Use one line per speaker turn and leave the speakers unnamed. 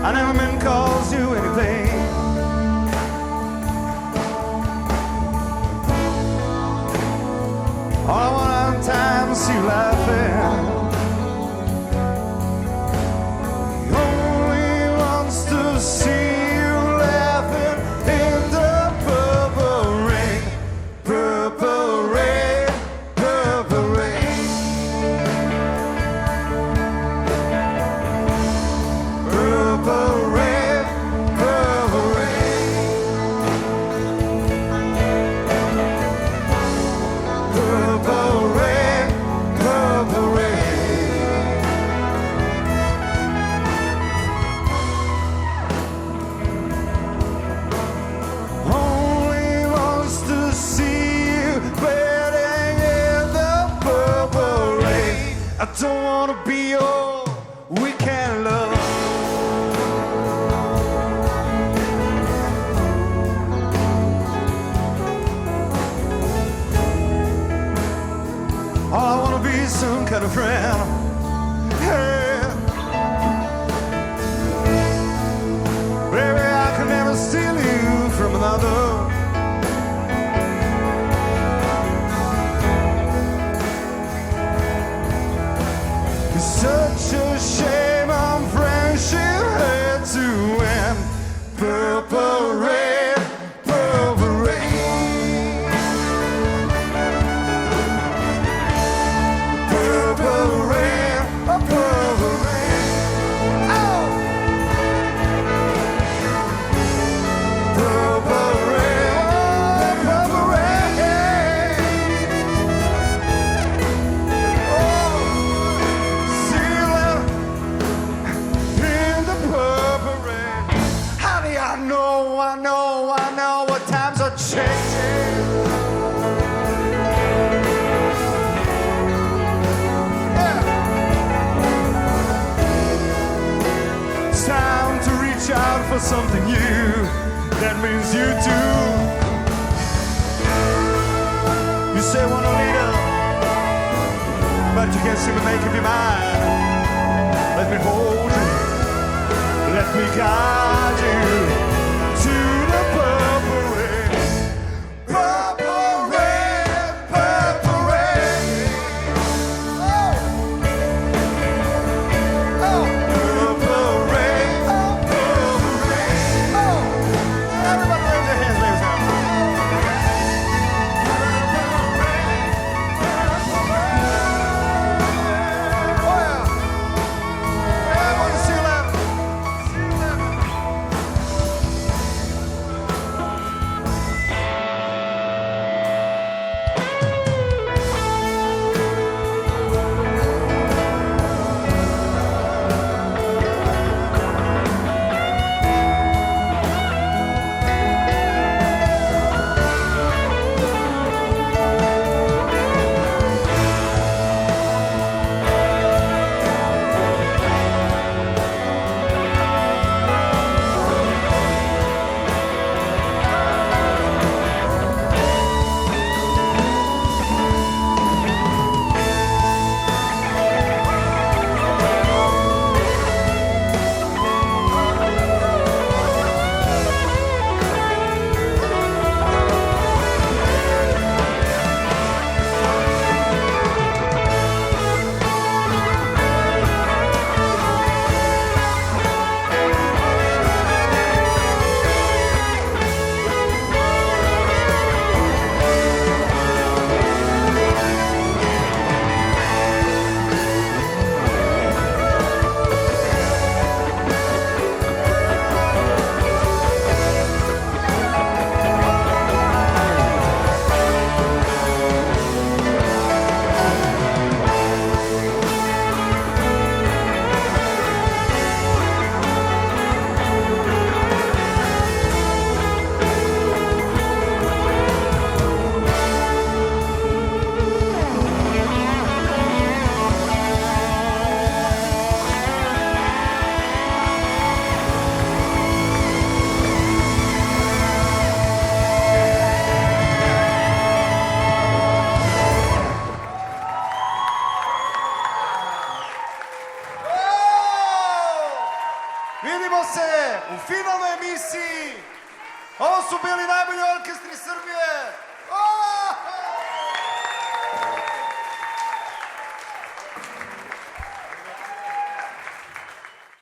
I never meant to cause you any pain. All I want out of time is see you laughing. He only wants to see you laughing in the purple rain, purple rain, purple rain, purple rain, purple rain, purple rain, purple rain. Only wants to see you bathing in the purple rain. I don't wanna be your weekend love. All I wanna be is some kind of friend. Hey, baby, I can never steal you from another. It's such a shame our friendship had to end. Purple rain, purple rain, purple rain, oh, purple rain. Oh, purple rain, oh, purple rain. Oh, see you in the purple rain. Honey, I know what times are changing. Yeah. It's time to reach out for something new. That means you too. You say want a leader, but you can't seem to make up your mind. Let me hold you, let me guide you to the purple rain, purple rain, purple rain. Oh, oh, purple rain, oh, purple rain. Oh, everybody raise their hands, ladies and gentlemen. Purple rain, purple rain. Oh yeah, yeah, I want to see you laughing. See you laughing.
Ovo su bili najbolji orkestri Srbije. O!